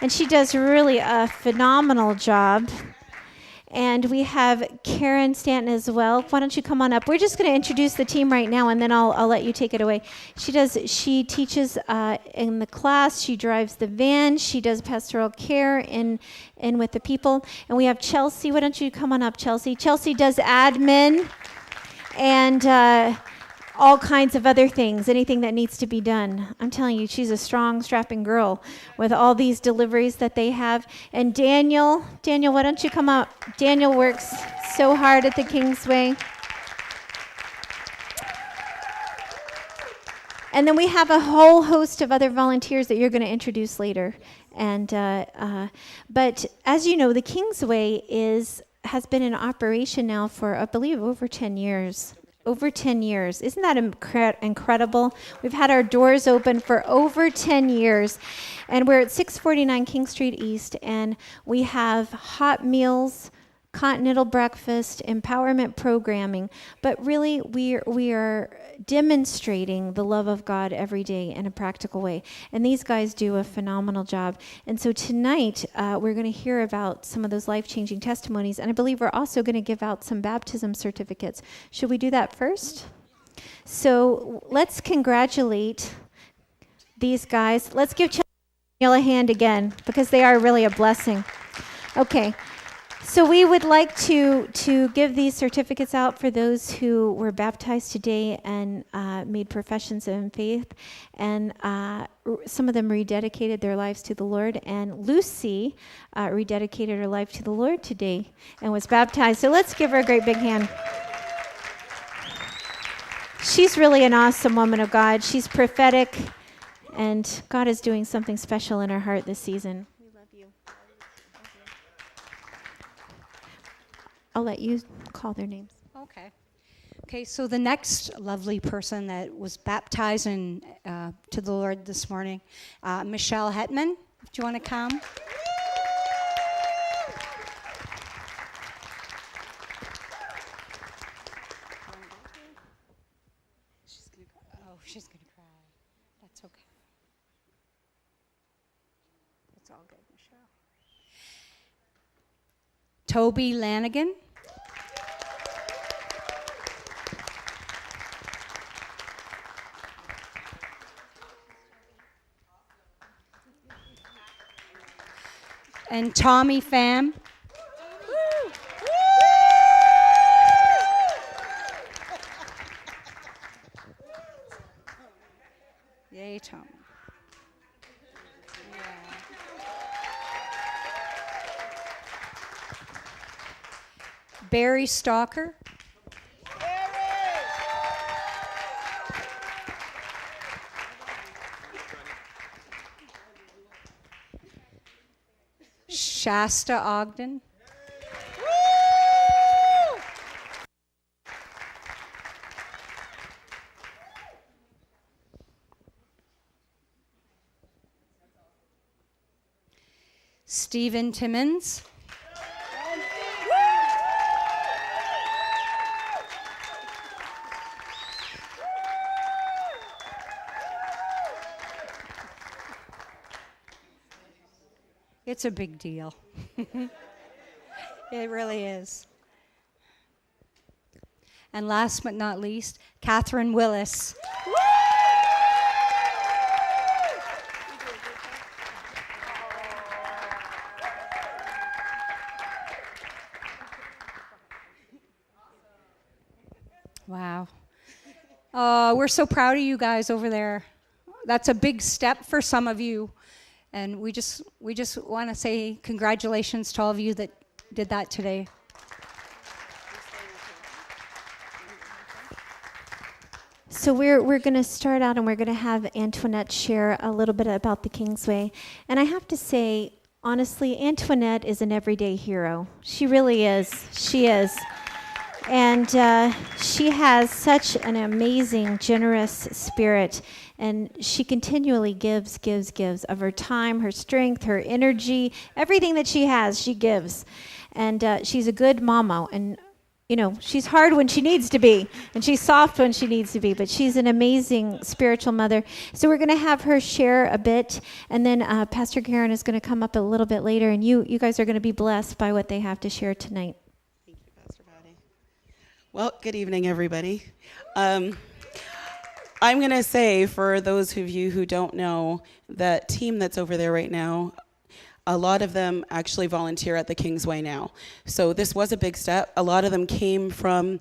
And she does really a phenomenal job. And we have Karen Stanton as well. Why don't you come on up? We're just going to introduce the team right now, and then I'll let you take it away. She teaches in the class. She drives the van. She does pastoral care in with the people. And we have Chelsea. Why don't you come on up, Chelsea? Chelsea does admin and all kinds of other things, anything that needs to be done. I'm telling you, she's a strong, strapping girl with all these deliveries that they have. And Daniel, why don't you come up? Daniel works so hard at the Kingsway. And then we have a whole host of other volunteers that you're going to introduce later. And but as you know, the Kingsway has been in operation now for, I believe, over 10 years. Over 10 years. Isn't that incredible? We've had our doors open for over 10 years. And we're at 649 King Street East. And we have hot meals, continental breakfast, empowerment programming. But really, we are demonstrating the love of God every day in a practical way. And these guys do a phenomenal job. And so tonight, we're going to hear about some of those life-changing testimonies. And I believe we're also going to give out some baptism certificates. Should we do that first? So let's congratulate these guys. Let's give Chelsea a hand again, because they are really a blessing. Okay. So we would like to give these certificates out for those who were baptized today and made professions of faith, and some of them rededicated their lives to the Lord. And Lucy rededicated her life to the Lord today and was baptized. So let's give her a great big hand. She's really an awesome woman of God. She's prophetic, and God is doing something special in her heart this season. I'll let you call their names. Okay, so the next lovely person that was baptized to the Lord this morning, Michelle Hetman. Do you want to come? She's going to cry. That's okay. It's all good, Michelle. Toby Lanigan. And Tommy Pham. Yay, Tom. Barry Stalker. Shasta Ogden. Stephen Timmons. It's a big deal. It really is. And last but not least, Catherine Willis. Wow. We're so proud of you guys over there. That's a big step for some of you. And we just want to say congratulations to all of you that did that today. So we're going to start out, and we're going to have Antoinette share a little bit about the Kingsway. And I have to say, honestly, Antoinette is an everyday hero. She really is. She is. And she has such an amazing, generous spirit. And she continually gives of her time, her strength, her energy, everything that she has, she gives. And she's a good mama. And, she's hard when she needs to be, and she's soft when she needs to be, but she's an amazing spiritual mother. So we're going to have her share a bit, and then Pastor Karen is going to come up a little bit later, and you guys are going to be blessed by what they have to share tonight. Thank you, Pastor Patty. Well, good evening, everybody. I'm going to say, for those of you who don't know, that team that's over there right now, a lot of them actually volunteer at the Kingsway now. So this was a big step. A lot of them came from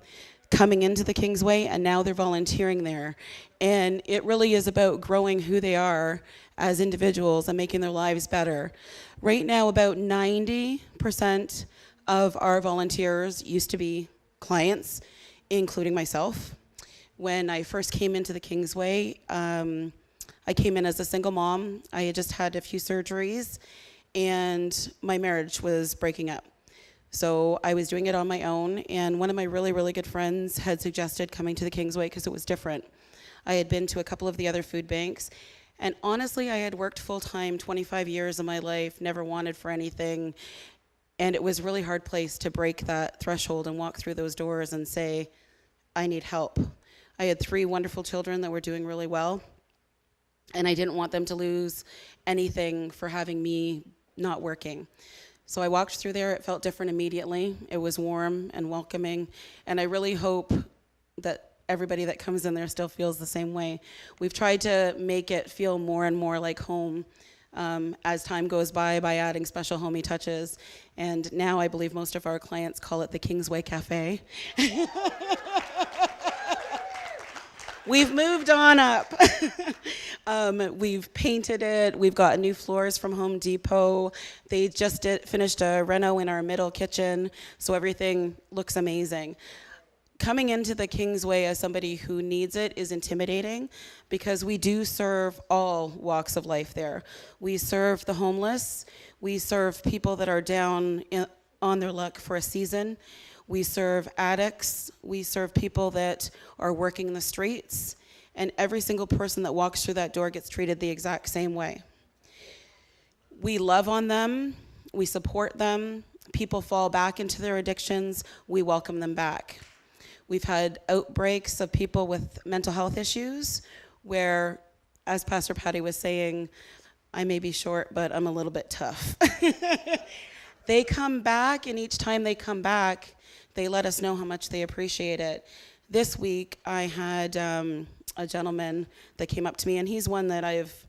coming into the Kingsway, and now they're volunteering there. And it really is about growing who they are as individuals and making their lives better. Right now, about 90% of our volunteers used to be clients, including myself. When I first came into the Kingsway, I came in as a single mom. I had just had a few surgeries, and my marriage was breaking up. So I was doing it on my own, and one of my really, really good friends had suggested coming to the Kingsway because it was different. I had been to a couple of the other food banks, and honestly, I had worked full-time 25 years of my life, never wanted for anything, and it was a really hard place to break that threshold and walk through those doors and say, I need help. I had 3 wonderful children that were doing really well, and I didn't want them to lose anything for having me not working. So I walked through there. It felt different immediately. It was warm and welcoming, and I really hope that everybody that comes in there still feels the same way. We've tried to make it feel more and more like home as time goes by adding special homey touches, and now I believe most of our clients call it the Kingsway Cafe. We've moved on up. We've painted it. We've got new floors from Home Depot. They just finished a reno in our middle kitchen, so everything looks amazing. Coming into the Kingsway as somebody who needs it is intimidating because we do serve all walks of life there. We serve the homeless. We serve people that are down on their luck for a season. We serve addicts. We serve people that are working the streets. And every single person that walks through that door gets treated the exact same way. We love on them. We support them. People fall back into their addictions. We welcome them back. We've had outbreaks of people with mental health issues where, as Pastor Patty was saying, I may be short, but I'm a little bit tough. They come back, and each time they come back, they let us know how much they appreciate it. This week, I had a gentleman that came up to me, and he's one that I've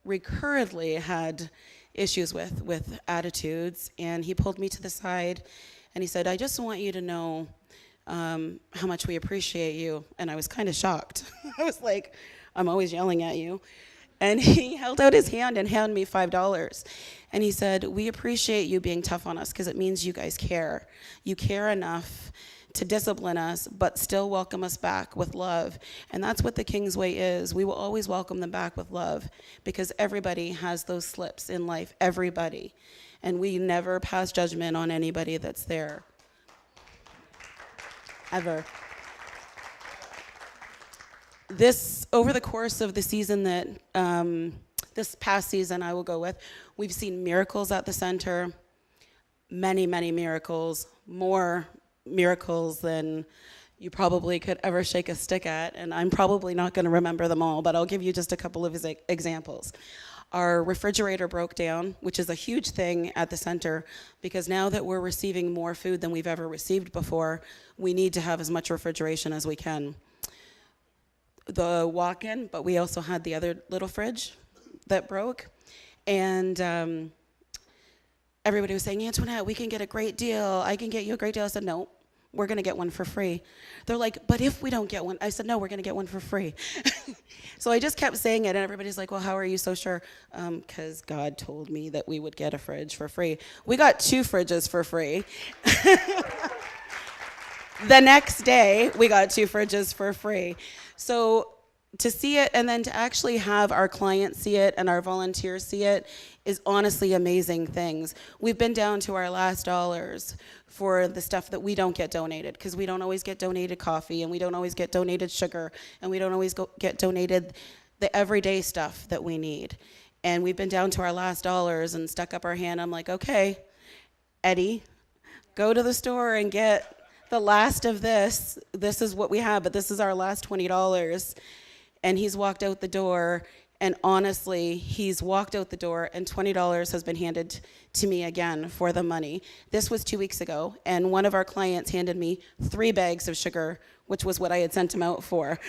recurrently had issues with attitudes, and he pulled me to the side, and he said, I just want you to know how much we appreciate you. And I was kind of shocked. I was like, I'm always yelling at you. And he held out his hand and handed me $5. And he said, we appreciate you being tough on us because it means you guys care. You care enough to discipline us, but still welcome us back with love. And that's what the Kingsway is. We will always welcome them back with love because everybody has those slips in life, everybody. And we never pass judgment on anybody that's there. Ever. Over the course of the season that, this past season I will go with, we've seen miracles at the center, many, many miracles, more miracles than you probably could ever shake a stick at, and I'm probably not going to remember them all, but I'll give you just a couple of examples. Our refrigerator broke down, which is a huge thing at the center, because now that we're receiving more food than we've ever received before, we need to have as much refrigeration as we can. The walk-in, but we also had the other little fridge that broke, and everybody was saying, Antoinette, we can get a great deal. I can get you a great deal. I said, no, we're going to get one for free. They're like, but if we don't get one? I said, no, we're going to get one for free. So I just kept saying it, and everybody's like, well, how are you so sure? Because God told me that we would get a fridge for free. We got 2 fridges for free. The next day, we got 2 fridges for free. So to see it and then to actually have our clients see it and our volunteers see it is honestly amazing things. We've been down to our last dollars for the stuff that we don't get donated, because we don't always get donated coffee, and we don't always get donated sugar, and we don't always get donated the everyday stuff that we need. And we've been down to our last dollars and stuck up our hand. I'm like, okay, Eddie, go to the store and get the last of this is what we have, but this is our last $20. And he's walked out the door, and honestly, he's walked out the door, and $20 has been handed to me again for the money. This was 2 weeks ago, and one of our clients handed me 3 bags of sugar, which was what I had sent him out for.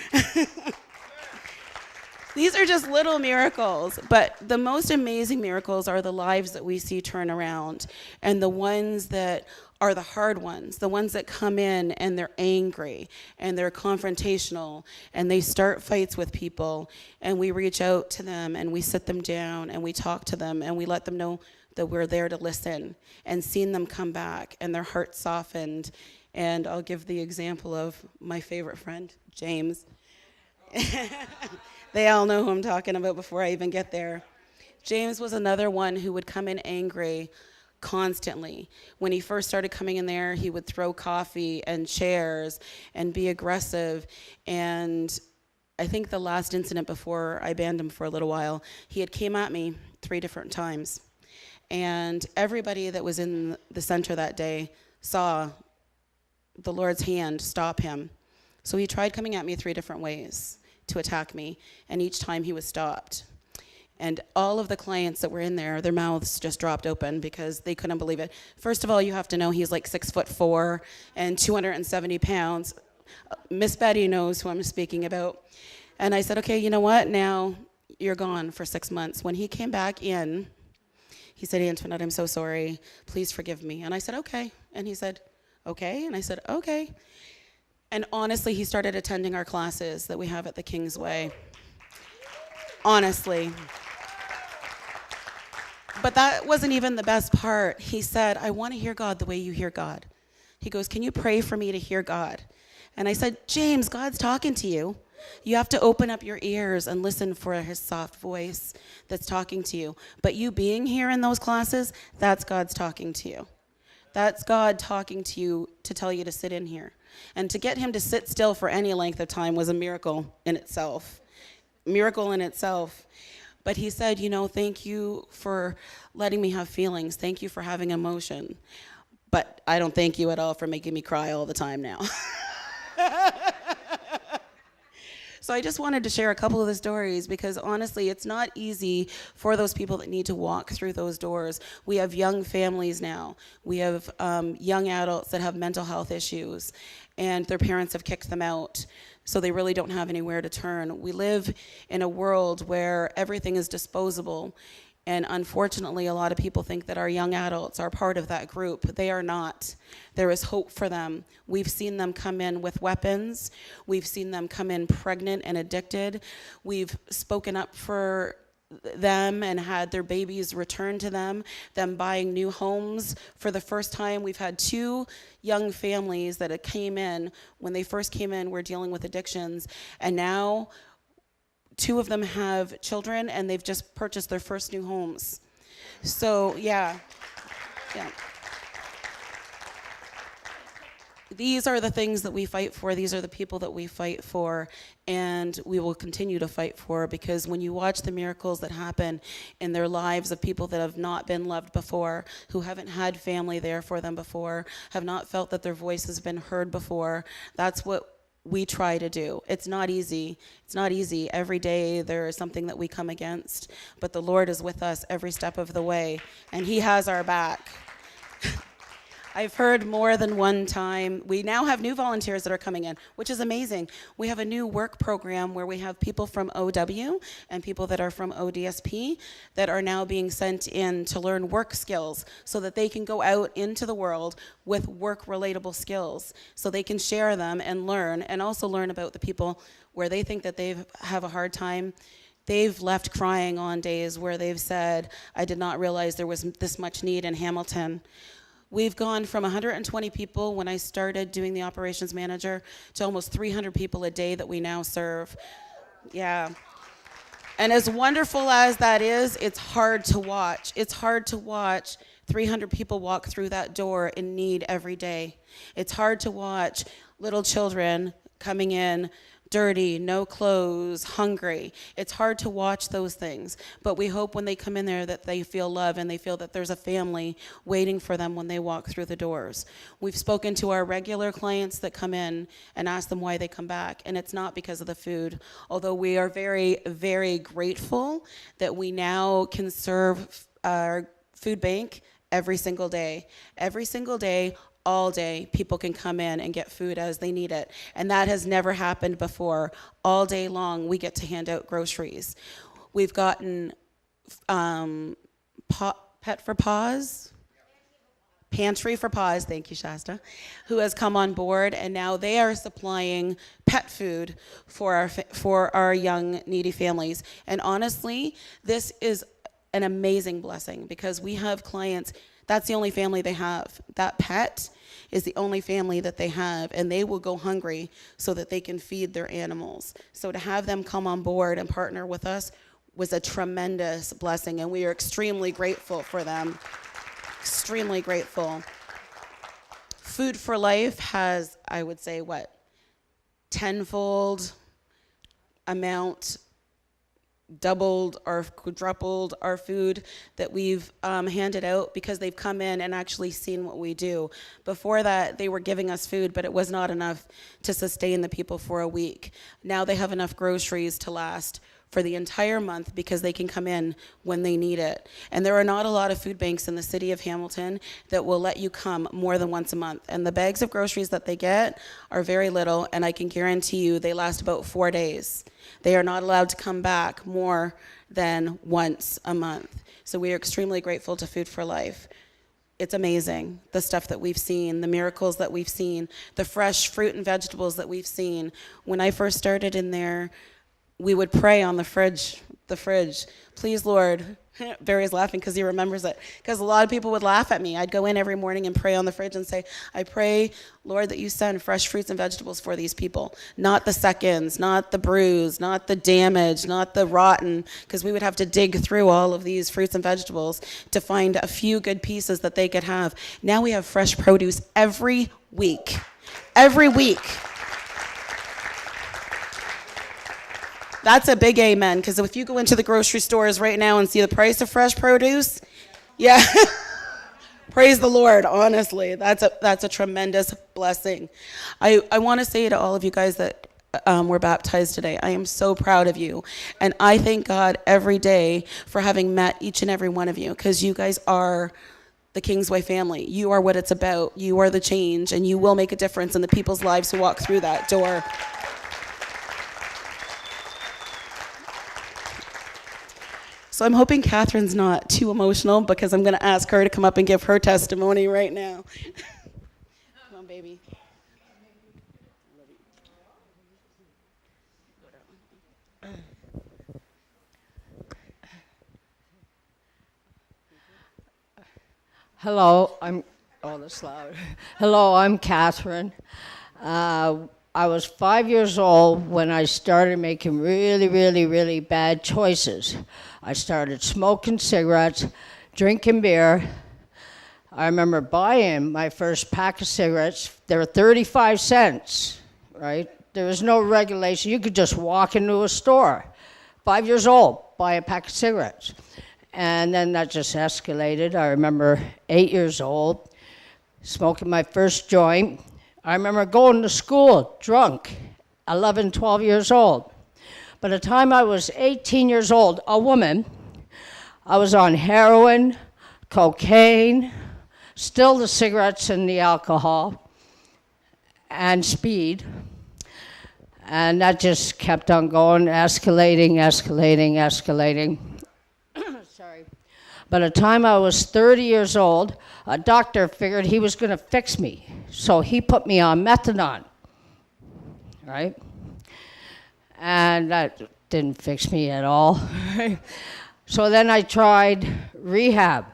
These are just little miracles, but the most amazing miracles are the lives that we see turn around, and the ones that are the hard ones, the ones that come in and they're angry and they're confrontational and they start fights with people, and we reach out to them and we sit them down and we talk to them and we let them know that we're there to listen, and seeing them come back and their hearts softened. And I'll give the example of my favorite friend, James. They all know who I'm talking about before I even get there. James was another one who would come in angry constantly. When he first started coming in there, he would throw coffee and chairs and be aggressive. And I think the last incident before I banned him for a little while, he had came at me 3 different times. And everybody that was in the center that day saw the Lord's hand stop him. So he tried coming at me 3 different ways to attack me, and each time he was stopped. And all of the clients that were in there, their mouths just dropped open because they couldn't believe it. First of all, you have to know he's like 6'4" and 270 pounds. Miss Betty knows who I'm speaking about. And I said, okay, you know what? Now you're gone for 6 months. When he came back in, he said, Antoinette, I'm so sorry. Please forgive me. And I said, okay. And he said, okay. And I said, okay. And honestly, he started attending our classes that we have at the Kingsway. Honestly. But that wasn't even the best part. He said, I want to hear God the way you hear God. He goes, can you pray for me to hear God? And I said, James, God's talking to you. You have to open up your ears and listen for his soft voice that's talking to you. But you being here in those classes, that's God's talking to you. That's God talking to you to tell you to sit in here. And to get him to sit still for any length of time was a miracle in itself. Miracle in itself. But he said, thank you for letting me have feelings. Thank you for having emotion. But I don't thank you at all for making me cry all the time now. So I just wanted to share a couple of the stories because honestly, it's not easy for those people that need to walk through those doors. We have young families now. We have young adults that have mental health issues and their parents have kicked them out. So they really don't have anywhere to turn. We live in a world where everything is disposable. And unfortunately, a lot of people think that our young adults are part of that group. They are not. There is hope for them. We've seen them come in with weapons. We've seen them come in pregnant and addicted. We've spoken up for them and had their babies returned to them buying new homes. For the first time, we've had 2 young families that came in. When they first came in, were dealing with addictions. And now 2 of them have children, and they've just purchased their first new homes. So, yeah. These are the things that we fight for. These are the people that we fight for, and we will continue to fight for, because when you watch the miracles that happen in their lives of people that have not been loved before, who haven't had family there for them before, have not felt that their voice has been heard before, that's what we try to do. It's not easy. It's not easy. Every day there is something that we come against, but the Lord is with us every step of the way, and he has our back. I've heard more than one time. We now have new volunteers that are coming in, which is amazing. We have a new work program where we have people from OW and people that are from ODSP that are now being sent in to learn work skills so that they can go out into the world with work-relatable skills so they can share them and learn, and also learn about the people where they think that they have a hard time. They've left crying on days where they've said, I did not realize there was this much need in Hamilton. We've gone from 120 people when I started doing the operations manager to almost 300 people a day that we now serve. Yeah. And as wonderful as that is, it's hard to watch. It's hard to watch 300 people walk through that door in need every day. It's hard to watch little children coming in dirty, no clothes, hungry. It's hard to watch those things, but we hope when they come in there that they feel love and they feel that there's a family waiting for them when they walk through the doors. We've spoken to our regular clients that come in and ask them why they come back, and it's not because of the food, although we are very, very grateful that we now can serve our food bank every single day. Every single day, all day, people can come in and get food as they need it. And that has never happened before. All day long, we get to hand out groceries. We've gotten Pet for Paws, Pantry for Paws, thank you, Shasta, who has come on board, and now they are supplying pet food for our young, needy families. And honestly, this is an amazing blessing because we have clients. That's the only family they have. That pet is the only family that they have, and they will go hungry so that they can feed their animals. So to have them come on board and partner with us was a tremendous blessing, and we are extremely grateful for them. Extremely grateful. Food for Life has, I would say, tenfold amount, doubled or quadrupled our food that we've handed out because they've come in and actually seen what we do. Before that, they were giving us food, but it was not enough to sustain the people for a week. Now they have enough groceries to last for the entire month because they can come in when they need it. And there are not a lot of food banks in the city of Hamilton that will let you come more than once a month. And the bags of groceries that they get are very little, and I can guarantee you they last about 4 days. They are not allowed to come back more than once a month. So we are extremely grateful to Food for Life. It's amazing, the stuff that we've seen, the miracles that we've seen, the fresh fruit and vegetables that we've seen. When I first started in there, we would pray on the fridge. Please, Lord. Barry's laughing because he remembers it. Because a lot of people would laugh at me. I'd go in every morning and pray on the fridge and say, I pray, Lord, that you send fresh fruits and vegetables for these people. Not the seconds, not the bruised, not the damaged, not the rotten. Because we would have to dig through all of these fruits and vegetables to find a few good pieces that they could have. Now we have fresh produce every week. Every week. That's a big amen, because if you go into the grocery stores right now and see the price of fresh produce, yeah, praise the Lord, honestly. That's a tremendous blessing. I want to say to all of you guys that were baptized today, I am so proud of you. And I thank God every day for having met each and every one of you, because you guys are the Kingsway family. You are what it's about. You are the change, and you will make a difference in the people's lives who walk through that door. So I'm hoping Catherine's not too emotional because I'm going to ask her to come up and give her testimony right now. Come on, baby. Hello, that's loud. Hello, I'm Catherine. I was 5 years old when I started making really, really, really bad choices. I started smoking cigarettes, drinking beer. I remember buying my first pack of cigarettes. They were 35 cents, right? There was no regulation. You could just walk into a store, 5 years old, buy a pack of cigarettes. And then that just escalated. I remember 8 years old, smoking my first joint. I remember going to school drunk, 11, 12 years old. By the time I was 18 years old, a woman, I was on heroin, cocaine, still the cigarettes and the alcohol, and speed. And that just kept on going, escalating. Sorry. By the time I was 30 years old, a doctor figured he was going to fix me. So he put me on methadone, right? And that didn't fix me at all. So then I tried rehab.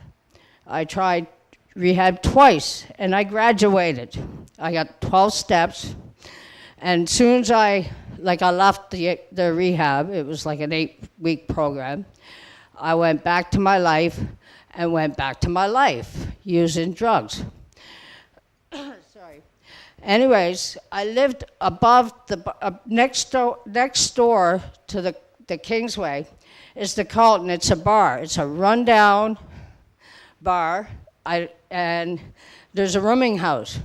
I tried rehab twice, and I graduated. I got 12 steps. And as soon as I left the rehab, it was like an 8-week program, I went back to my life and went back to my life using drugs. Sorry. Anyways, I lived above next door to the Kingsway is the Carlton. It's a bar. It's a rundown bar, and there's a rooming house.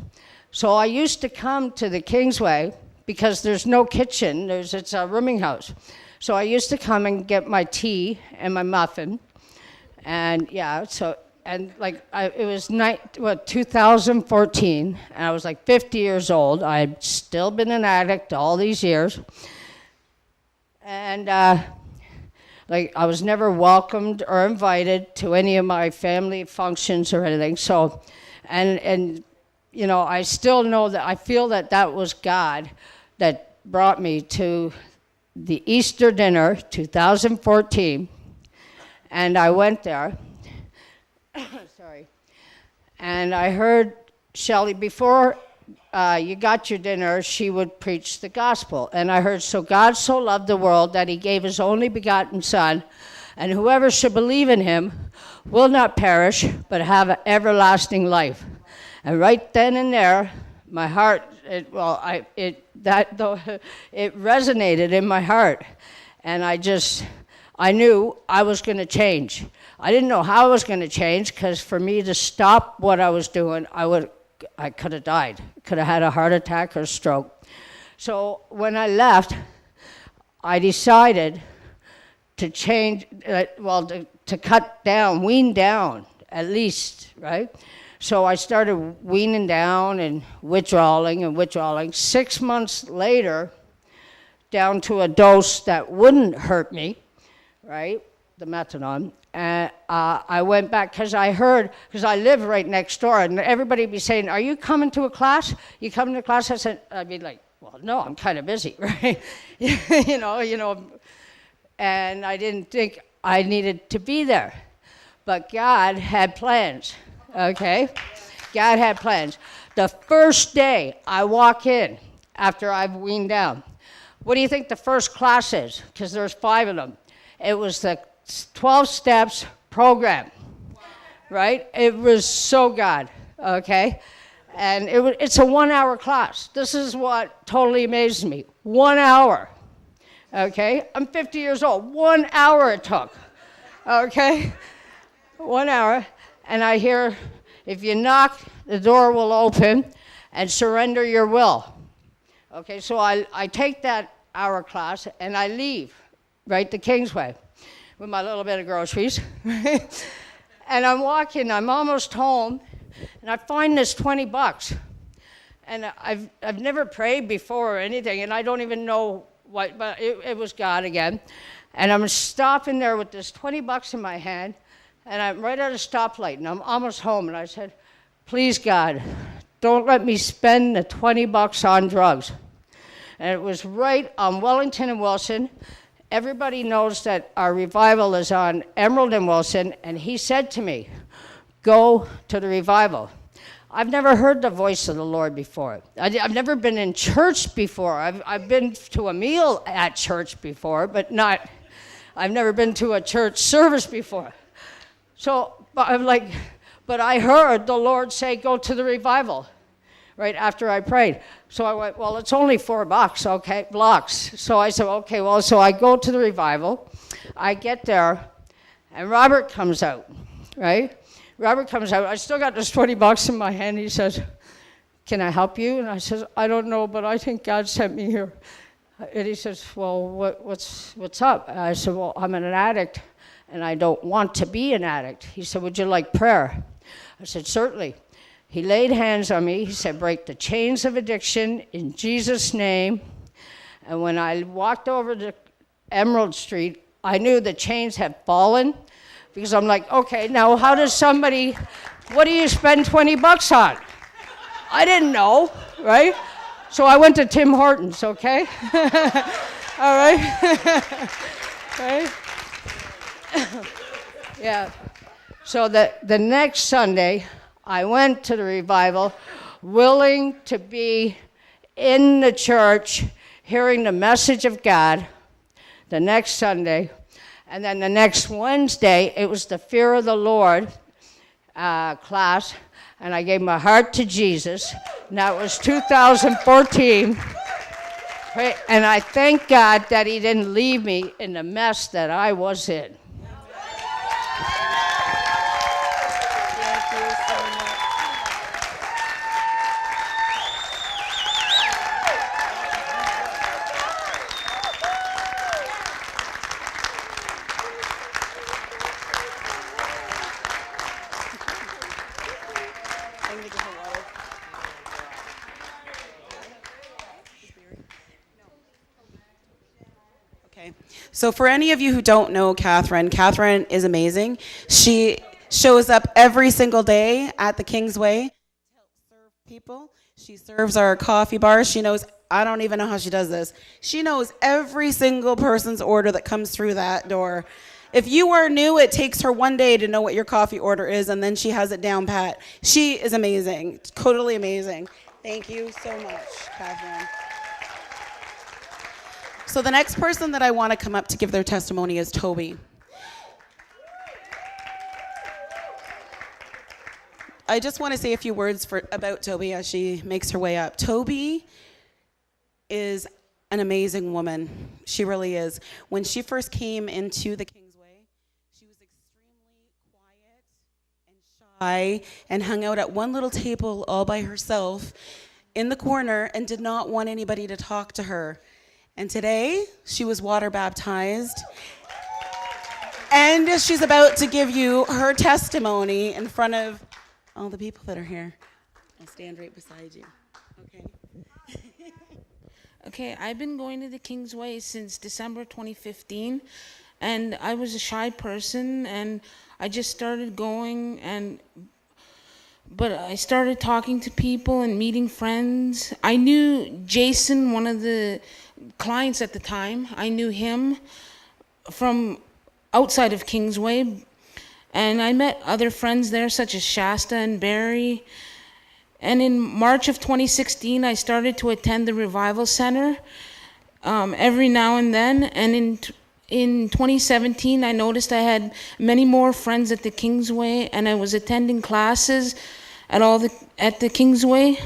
So I used to come to the Kingsway because there's no kitchen. It's a rooming house. So I used to come and get my tea and my muffin, and it was 2014, and I was like 50 years old. I had still been an addict all these years, and I was never welcomed or invited to any of my family functions or anything. So, and I still know that I feel that was God that brought me to the Easter dinner 2014, and I went there. Sorry. And I heard Shelley, before you got your dinner, she would preach the gospel. And I heard, so God so loved the world that he gave his only begotten Son, and whoever should believe in him will not perish, but have an everlasting life. And right then and there, my heart, it resonated in my heart. And I knew I was going to change. I didn't know how I was going to change, because for me to stop what I was doing, I could have died. Could have had a heart attack or a stroke. So when I left, I decided to change, to cut down, wean down, at least, right? So I started weaning down and withdrawing. 6 months later, down to a dose that wouldn't hurt me, right? The methadone. And I went back because I live right next door, and everybody would be saying, "Are you coming to a class? You coming to class?" I'd be like, "Well, no, I'm kind of busy," right? you know. And I didn't think I needed to be there, but God had plans. Okay, God had plans. The first day I walk in after I've weaned down, what do you think the first class is? Because there's 5 of them. It was the 12 steps program, right? It was so God, okay? And it's a 1-hour class. This is what totally amazes me. 1 hour, okay? I'm 50 years old. 1 hour it took, okay? 1 hour. And I hear, if you knock, the door will open, and surrender your will. Okay, so I take that hour class, and I leave, right, the Kingsway, with my little bit of groceries. And I'm walking, I'm almost home, and I find this $20. And I've never prayed before or anything, and I don't even know what, but it was God again. And I'm stopping there with this $20 in my hand, and I'm right at a stoplight, and I'm almost home, and I said, "Please, God, don't let me spend the $20 on drugs." And it was right on Wellington and Wilson. Everybody knows that our revival is on Emerald and Wilson, and he said to me, "Go to the revival." I've never heard the voice of the Lord before. I've never been in church before. I've been to a meal at church before, but I've never been to a church service before. So but I heard the Lord say, "Go to the revival," right after I prayed. So I went, well, it's only $4, okay, blocks. So I said, okay, well, so I go to the revival. I get there, and Robert comes out, right? Robert comes out. I still got this $20 in my hand. He says, "Can I help you?" And I says, "I don't know, but I think God sent me here." And he says, "Well, what's up?" And I said, "Well, I'm an addict, and I don't want to be an addict." He said, "Would you like prayer?" I said, "Certainly." He laid hands on me. He said, "Break the chains of addiction in Jesus' name." And when I walked over to Emerald Street, I knew the chains had fallen, because I'm like, okay, now how does somebody, what do you spend $20 on? I didn't know, right? So I went to Tim Hortons, okay? All right? Right? Yeah. So the next Sunday, I went to the revival, willing to be in the church, hearing the message of God the next Sunday. And then the next Wednesday, it was the fear of the Lord. class, and I gave my heart to Jesus, and that was 2014. And I thank God that he didn't leave me in the mess that I was in. Okay. So for any of you who don't know Catherine, Catherine is amazing. She shows up every single day at the Kingsway to help serve people. She serves our coffee bar. She knows, I don't even know how she does this. She knows every single person's order that comes through that door. If you are new, it takes her one day to know what your coffee order is, and then she has it down pat. She is amazing, totally amazing. Thank you so much, Catherine. So the next person that I want to come up to give their testimony is Toby. I just want to say a few words about Toby as she makes her way up. Toby is an amazing woman. She really is. When she first came into the Kingsway, she was extremely quiet and shy and hung out at one little table all by herself in the corner and did not want anybody to talk to her. And today, she was water baptized. And she's about to give you her testimony in front of all the people that are here. I'll stand right beside you. Okay. Okay, I've been going to the Kingsway since December 2015, and I was a shy person, and I just started going, but I started talking to people and meeting friends. I knew Jason, one of the clients at the time. I knew him from outside of Kingsway, and I met other friends there, such as Shasta and Barry. And in March of 2016, I started to attend the Revival Center every now and then. And in 2017, I noticed I had many more friends at the Kingsway, and I was attending classes at the Kingsway.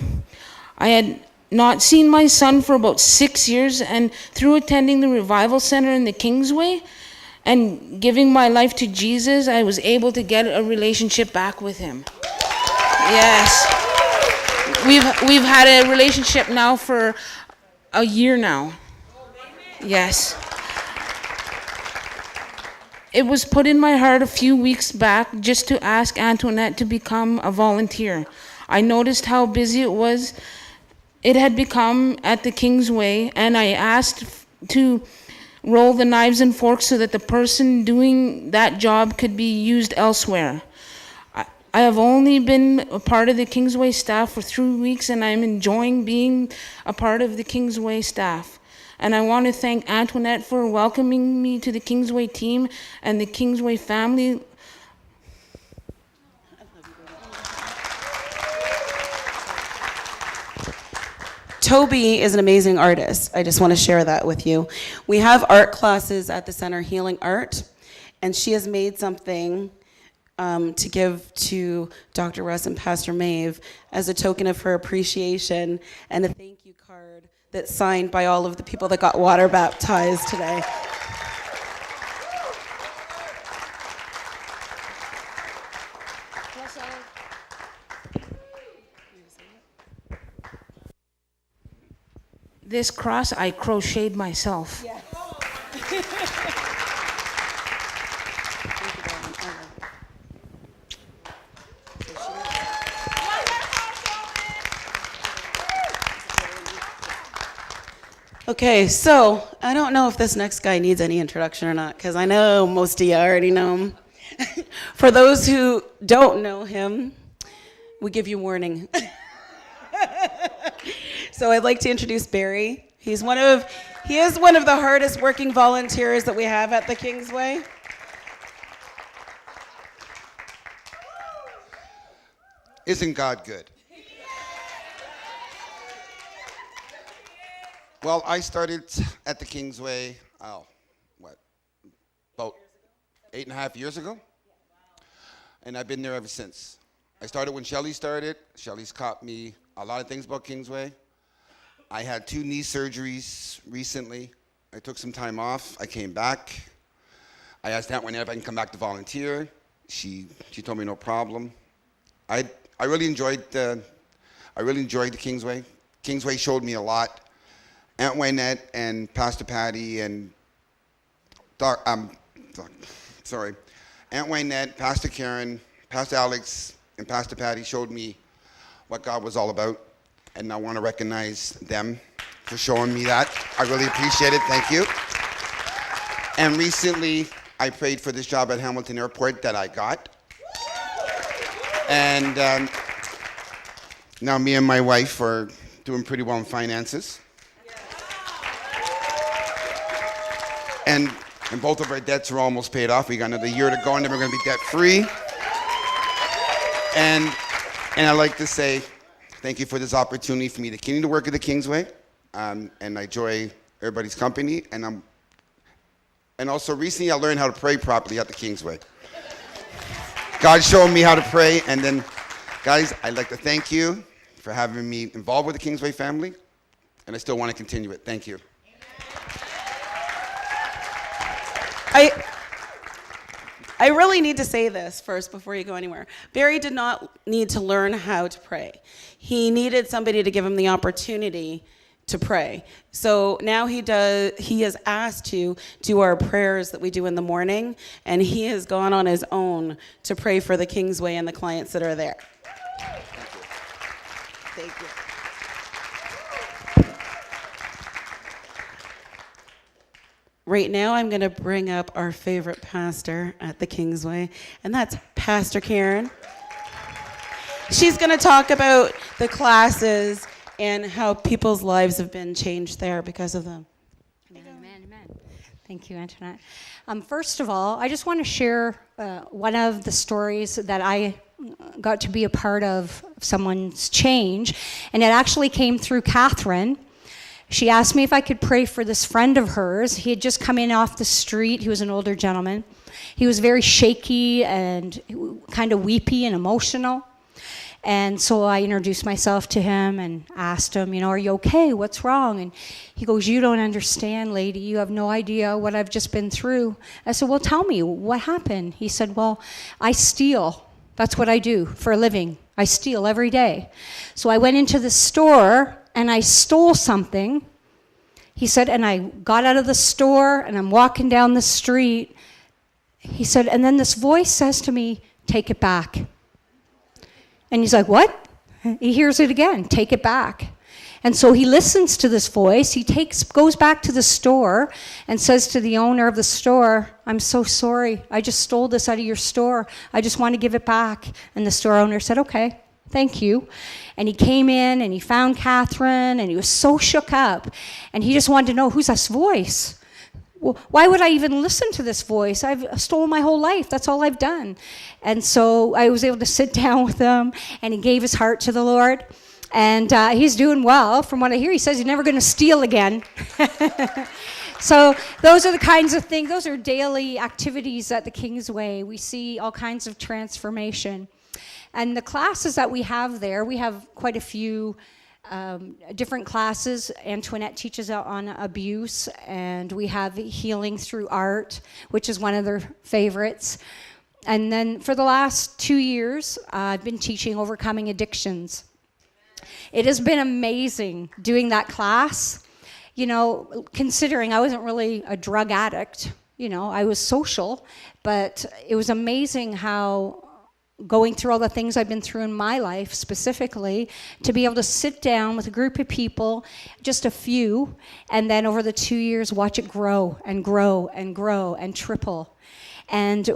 I had not seen my son for about 6 years, and through attending the Revival Center in the Kingsway and giving my life to Jesus, I was able to get a relationship back with him. Yes. We've had a relationship now for a year now. Yes. It was put in my heart a few weeks back just to ask Antoinette to become a volunteer. I noticed how busy it had become at the Kingsway, and I asked to roll the knives and forks so that the person doing that job could be used elsewhere. I have only been a part of the Kingsway staff for 3 weeks, and I'm enjoying being a part of the Kingsway staff. And I want to thank Antoinette for welcoming me to the Kingsway team and the Kingsway family. Toby is an amazing artist. I just want to share that with you. We have art classes at the center, Healing Art, and she has made something to give to Dr. Russ and Pastor Maeve as a token of her appreciation and a thank you card that's signed by all of the people that got water baptized today. This cross I crocheted myself. Yeah. Okay, so I don't know if this next guy needs any introduction or not, because I know most of you already know him. For those who don't know him, we give you warning. So I'd like to introduce Barry. He is one of the hardest working volunteers that we have at the Kingsway. Isn't God good? Well, I started at the Kingsway, about 8.5 years ago? and I've been there ever since. I started when Shelly started. Shelly's taught me a lot of things about Kingsway. I had 2 knee surgeries recently. I took some time off. I came back. I asked Aunt Wynette if I can come back to volunteer. She told me no problem. I really enjoyed the Kingsway. Kingsway showed me a lot. Aunt Wynette and Pastor Patty and Aunt Wynette, Pastor Karen, Pastor Alex, and Pastor Patty showed me what God was all about, and I want to recognize them for showing me that. I really appreciate it. Thank you. And recently, I prayed for this job at Hamilton Airport that I got. And now me and my wife are doing pretty well in finances. And both of our debts are almost paid off. We got another year to go, and then we're going to be debt-free. And I'd like to say thank you for this opportunity for me to continue to work at the Kingsway. And I enjoy everybody's company. And also recently I learned how to pray properly at the Kingsway. God showed me how to pray. And then, guys, I'd like to thank you for having me involved with the Kingsway family. And I still want to continue it. Thank you. I really need to say this first before you go anywhere. Barry did not need to learn how to pray. He needed somebody to give him the opportunity to pray. So now he is asked to do our prayers that we do in the morning, and he has gone on his own to pray for the Kingsway and the clients that are there. Thank you. Right now, I'm going to bring up our favorite pastor at the Kingsway, and that's Pastor Karen. She's going to talk about the classes and how people's lives have been changed there because of them. Amen. Thank you, Antoinette. First of all, I just want to share one of the stories that I got to be a part of someone's change, and it actually came through Catherine. She asked me if I could pray for this friend of hers. He had just come in off the street. He was an older gentleman. He was very shaky and kind of weepy and emotional. And so I introduced myself to him and asked him, are you okay? What's wrong? And he goes, you don't understand, lady. You have no idea what I've just been through. I said, well, tell me, what happened? He said, well, I steal. That's what I do for a living. I steal every day. So I went into the store and I stole something. He said, and I got out of the store and I'm walking down the street. He said, and then this voice says to me, take it back. And he's like, what? He hears it again, take it back. And so he listens to this voice. He goes back to the store and says to the owner of the store, I'm so sorry. I just stole this out of your store. I just want to give it back. And the store owner said, okay, thank you. And he came in and he found Catherine and he was so shook up. And he just wanted to know, who's this voice? Well, why would I even listen to this voice? I've stolen my whole life. That's all I've done. And so I was able to sit down with him, and he gave his heart to the Lord. And he's doing well. From what I hear, he says he's never going to steal again. So those are the kinds of things, those are daily activities at the Kingsway. We see all kinds of transformation. And the classes that we have there, we have quite a few different classes. Antoinette teaches on abuse, and we have healing through art, which is one of their favorites. And then for the last 2 years, I've been teaching overcoming addictions. It has been amazing doing that class. Considering I wasn't really a drug addict, I was social, but it was amazing how going through all the things I've been through in my life specifically, to be able to sit down with a group of people, just a few, and then over the 2 years watch it grow and grow and grow and triple. And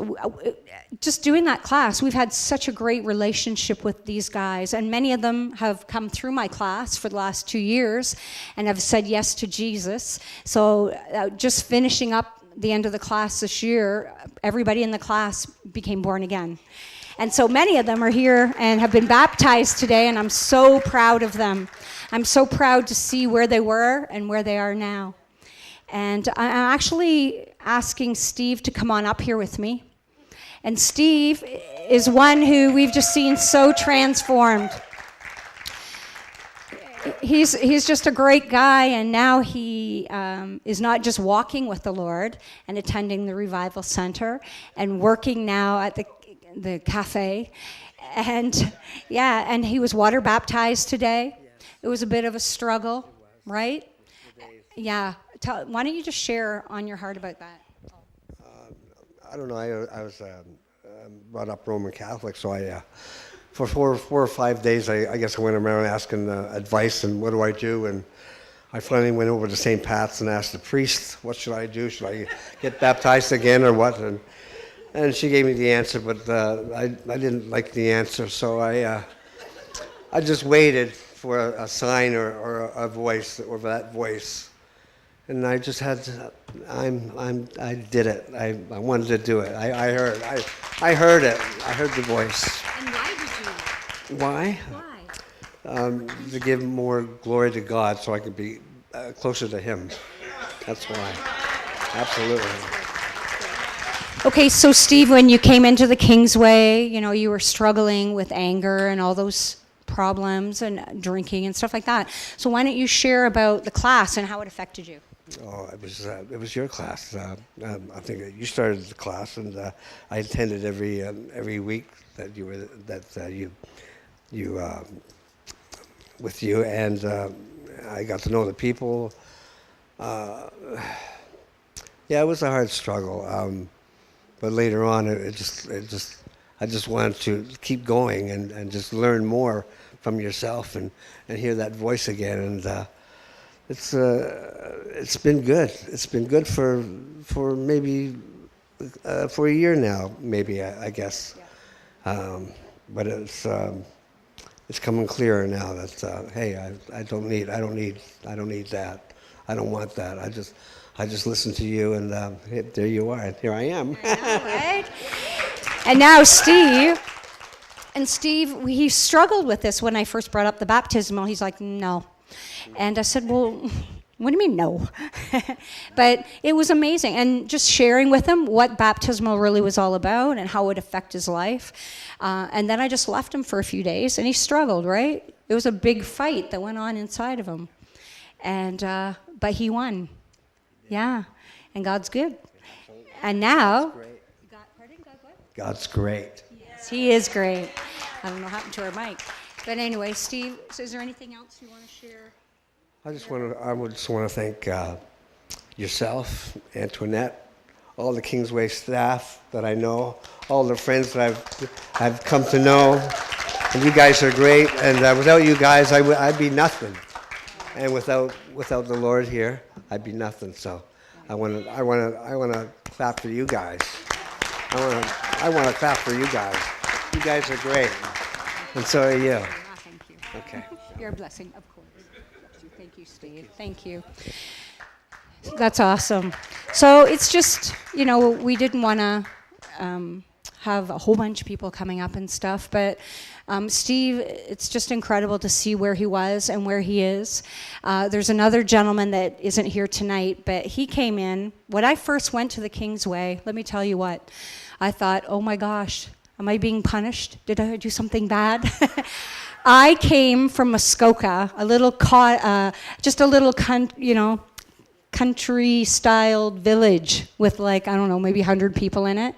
just doing that class, we've had such a great relationship with these guys, and many of them have come through my class for the last 2 years and have said yes to Jesus. So just finishing up the end of the class this year, everybody in the class became born again. And so many of them are here and have been baptized today, and I'm so proud of them. I'm so proud to see where they were and where they are now. And I'm actually asking Steve to come on up here with me. And Steve is one who we've just seen so transformed. He's just a great guy, and now he is not just walking with the Lord and attending the Revival Center and working now at the cafe. And yeah, and he was water baptized today. It was a bit of a struggle, right? Yeah. Why don't you just share on your heart about that? I don't know. I was brought up Roman Catholic, so for 4 or 5 days, I guess I went around asking advice and what do I do, and I finally went over to St. Pat's and asked the priest, what should I do? Should I get baptized again or what? And she gave me the answer, but I didn't like the answer, so I just waited for a sign or a voice, or that voice. And I just had to, I did it. I wanted to do it. I heard it. I heard the voice. And why did you? Why? Why? To give more glory to God so I could be closer to Him. That's why. Absolutely. Okay, so Steve, when you came into the Kingsway, you were struggling with anger and all those problems and drinking and stuff like that. So why don't you share about the class and how it affected you? Oh, it was your class. I think you started the class, and I attended every week that you with you, and I got to know the people. Yeah, it was a hard struggle, but later on, I just wanted to keep going and just learn more from yourself and hear that voice again, and it's been good. It's been good for maybe for a year now, maybe I guess, but it's coming clearer now that hey, I don't need that. I don't want that. I just listen to you, and there you are. Here I am. I know, right? And now Steve, he struggled with this when I first brought up the baptismal. He's like, no. And I said, well, what do you mean no? But it was amazing. And just sharing with him what baptismal really was all about and how it would affect his life. And then I just left him for a few days, and he struggled, right? It was a big fight that went on inside of him. And but he won. Yeah. And God's good. And now... God's great. Yes, He is great. I don't know what happened to our mic. But anyway, Steve, so is there anything else you want to share? I would just want to thank yourself, Antoinette, all the Kingsway staff that I know, all the friends that I've come to know, and you guys are great. And without you guys, I'd be nothing. And without the Lord here, I'd be nothing. So I want to clap for you guys. I want to clap for you guys. You guys are great, and so are you. Thank you. Okay. You're a blessing, of course. Thank you, Steve. Thank you. That's awesome. So it's just, we didn't want to have a whole bunch of people coming up and stuff, but Steve, it's just incredible to see where he was and where he is. There's another gentleman that isn't here tonight, but he came in. When I first went to the Kingsway, let me tell you what, I thought, oh my gosh, am I being punished? Did I do something bad? I came from Muskoka, just a little country-styled village with maybe 100 people in it.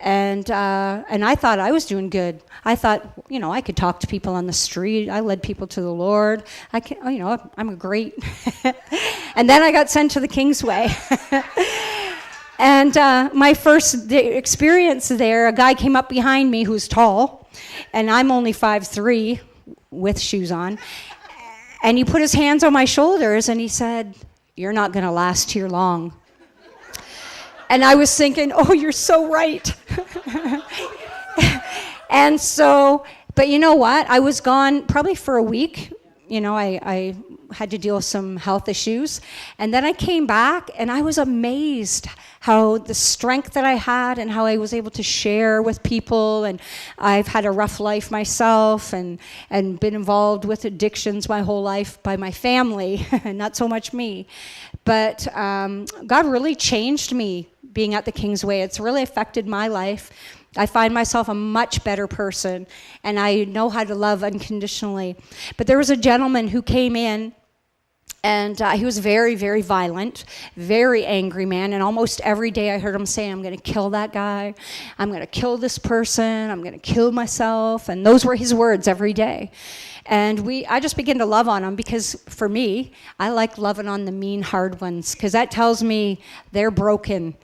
And I thought I was doing good. I thought, I could talk to people on the street. I led people to the Lord. I'm a great. And then I got sent to the Kingsway. And my first experience there, a guy came up behind me who's tall, and I'm only 5'3", with shoes on. And he put his hands on my shoulders, and he said, "You're not going to last here long." And I was thinking, oh, you're so right. And so, but you know what? I was gone probably for a week. I had to deal with some health issues. And then I came back, and I was amazed how the strength that I had and how I was able to share with people. And I've had a rough life myself and been involved with addictions my whole life by my family, not so much me. But God really changed me being at the Kingsway. It's really affected my life. I find myself a much better person, and I know how to love unconditionally. But there was a gentleman who came in, and he was very, very violent, very angry man. And almost every day I heard him say, I'm going to kill that guy. I'm going to kill this person. I'm going to kill myself. And those were his words every day. And I just began to love on them, because for me, I like loving on the mean, hard ones, because that tells me they're broken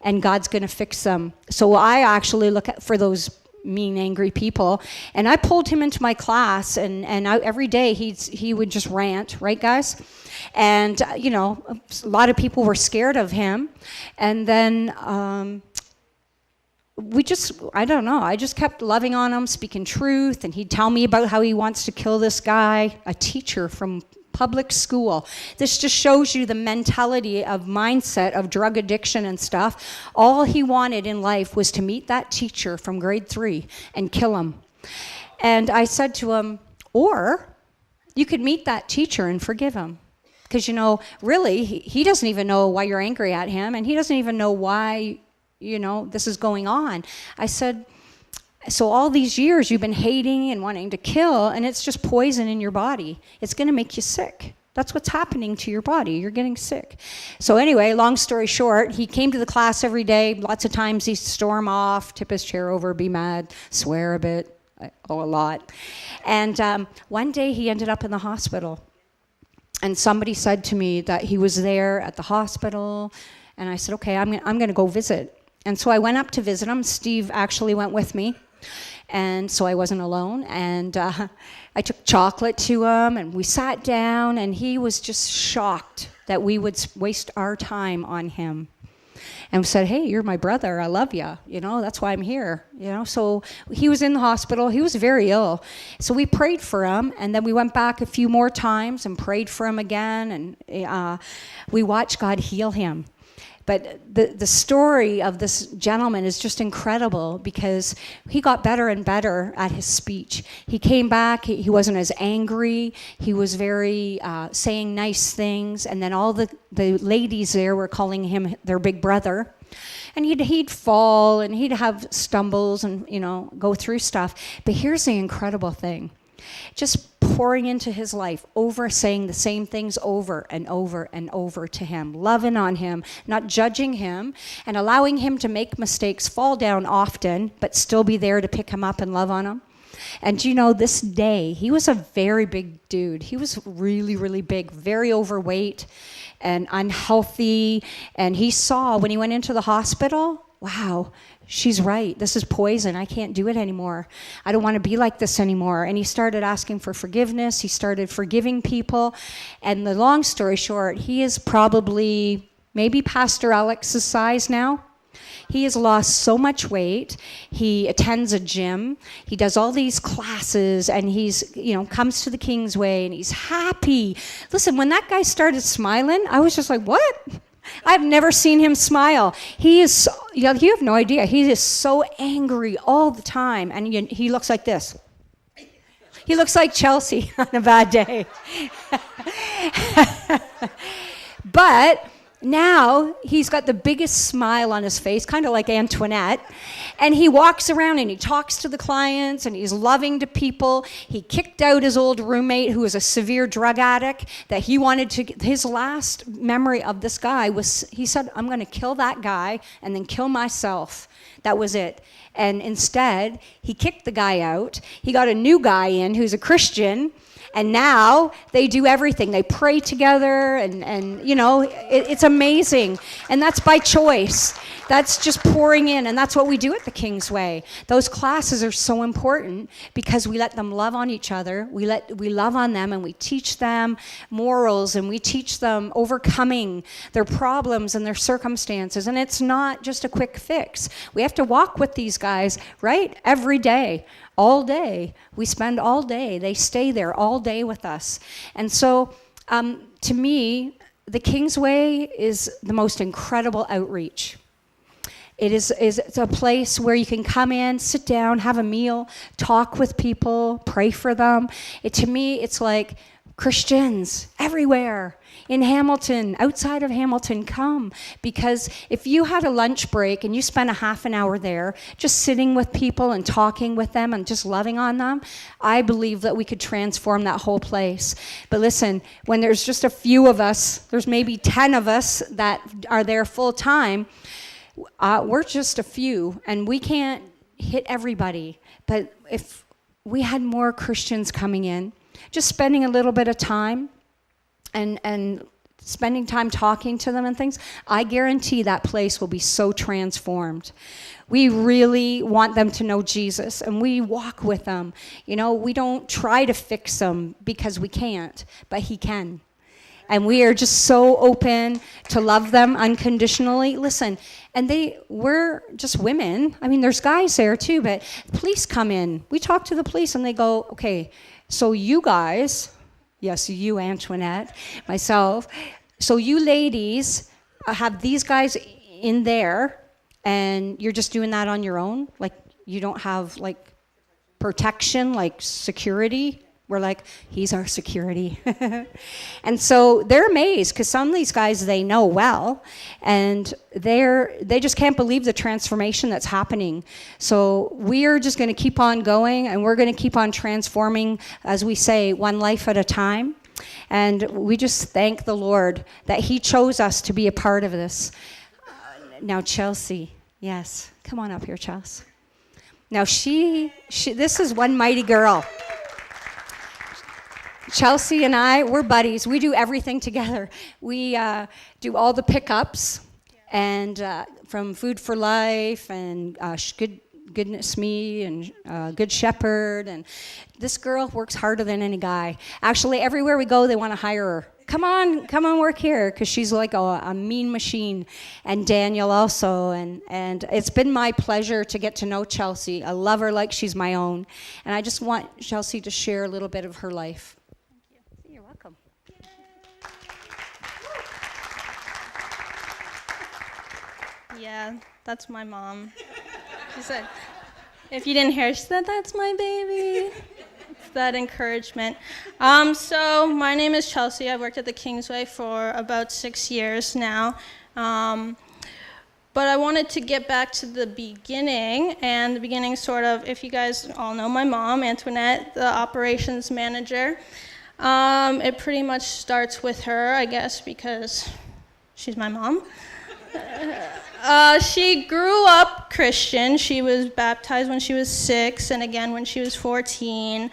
and God's going to fix them. So I actually look for those mean, angry people. And I pulled him into my class, and every day he would just rant, right, guys? And, a lot of people were scared of him. And then I just kept loving on him, speaking truth, and he'd tell me about how he wants to kill this guy, a teacher from public school. This just shows you the mentality of mindset of drug addiction and stuff. All he wanted in life was to meet that teacher from grade 3 and kill him. And I said to him, or you could meet that teacher and forgive him. Because, really, he doesn't even know why you're angry at him, and he doesn't even know why, this is going on. I said, so all these years you've been hating and wanting to kill, and it's just poison in your body. It's going to make you sick. That's what's happening to your body. You're getting sick. So anyway, long story short, he came to the class every day. Lots of times he'd storm off, tip his chair over, be mad, swear a bit, a lot. And one day he ended up in the hospital. And somebody said to me that he was there at the hospital. And I said, okay, I'm going to go visit. And so I went up to visit him. Steve actually went with me. And so I wasn't alone. And I took chocolate to him, and we sat down, and he was just shocked that we would waste our time on him. And we said, hey, you're my brother. I love you. That's why I'm here. So he was in the hospital. He was very ill. So we prayed for him, and then we went back a few more times and prayed for him again, and we watched God heal him. But the story of this gentleman is just incredible, because he got better and better at his speech. He came back, he wasn't as angry, he was very saying nice things, and then all the ladies there were calling him their big brother. And he'd fall, and he'd have stumbles and, go through stuff. But here's the incredible thing. Just pouring into his life, saying the same things over and over and over to him, loving on him, not judging him, and allowing him to make mistakes, fall down often, but still be there to pick him up and love on him. And this day, he was a very big dude. He was really, really big, very overweight and unhealthy. And he saw when he went into the hospital, wow, she's right. This is poison. I can't do it anymore. I don't want to be like this anymore. And he started asking for forgiveness. He started forgiving people. And the long story short, he is probably maybe Pastor Alex's size now. He has lost so much weight. He attends a gym. He does all these classes, and he's, comes to the Kingsway, and he's happy. Listen, when that guy started smiling, I was just like, what? I've never seen him smile. He is, you have no idea. He is so angry all the time, and he looks like this. He looks like Chelsea on a bad day. But now he's got the biggest smile on his face, kind of like Antoinette, and he walks around and he talks to the clients, and he's loving to people. He kicked out his old roommate, who was a severe drug addict, that he wanted to, his last memory of this guy was, he said, I'm going to kill that guy and then kill myself. That was it. And instead, he kicked the guy out. He got a new guy in who's a Christian, and now they do everything. They pray together, and it's amazing. And that's by choice. That's just pouring in, and that's what we do at the Kingsway. Those classes are so important because we let them love on each other. We love on them, and we teach them morals, and we teach them overcoming their problems and their circumstances. And it's not just a quick fix. We have to walk with these guys, right, every day. All day. We spend all day. They stay there all day with us. And so, to me, the Kingsway is the most incredible outreach. It's a place where you can come in, sit down, have a meal, talk with people, pray for them. To me, it's like Christians everywhere. In Hamilton, outside of Hamilton, come. Because if you had a lunch break and you spent a half an hour there just sitting with people and talking with them and just loving on them, I believe that we could transform that whole place. But listen, when there's just a few of us, there's maybe 10 of us that are there full time, we're just a few, and we can't hit everybody. But if we had more Christians coming in, just spending a little bit of time, and spending time talking to them and things, I guarantee that place will be so transformed. We really want them to know Jesus, and we walk with them. You know, we don't try to fix them because we can't, but he can. And we are just so open to love them unconditionally. Listen, and we're just women. I mean, there's guys there too, but police come in. We talk to the police and they go, okay, so you guys, yes, you, Antoinette, myself. So you ladies have these guys in there, and you're just doing that on your own? Like, you don't have, like, protection, like security? We're like, he's our security. And so they're amazed, because some of these guys they know well, and they just can't believe the transformation that's happening. So we're just going to keep on going, and we're going to keep on transforming, as we say, one life at a time. And we just thank the Lord that he chose us to be a part of this. Now, Chelsea, yes, come on up here, Chelsea. Now, this is one mighty girl. Chelsea and I, we're buddies. We do everything together. We do all the pickups, and from Food for Life and Goodness Me and Good Shepherd. And this girl works harder than any guy. Actually, everywhere we go, they want to hire her. Come on, work here, because she's like a mean machine. And Daniel also. And it's been my pleasure to get to know Chelsea. I love her like she's my own. And I just want Chelsea to share a little bit of her life. You're welcome. Yeah, that's my mom. She said, if you didn't hear, she said, that's my baby. It's that encouragement. So my name is Chelsea. I've worked at the Kingsway for about 6 years now. But I wanted to get back to the beginning, and the beginning sort of, if you guys all know my mom, Antoinette, the operations manager. It pretty much starts with her, I guess, because she's my mom. She grew up Christian. She was baptized when she was 6 and again when she was 14.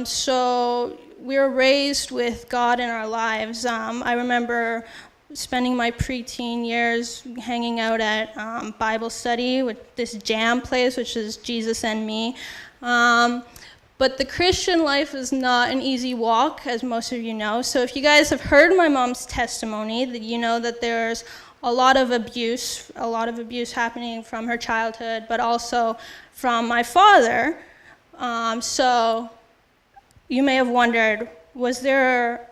So we were raised with God in our lives. I remember spending my preteen years hanging out at Bible study with this jam place, which is Jesus and Me. But the Christian life is not an easy walk, as most of you know. So if you guys have heard my mom's testimony, that you know that there's a lot of abuse happening from her childhood, but also from my father. So you may have wondered,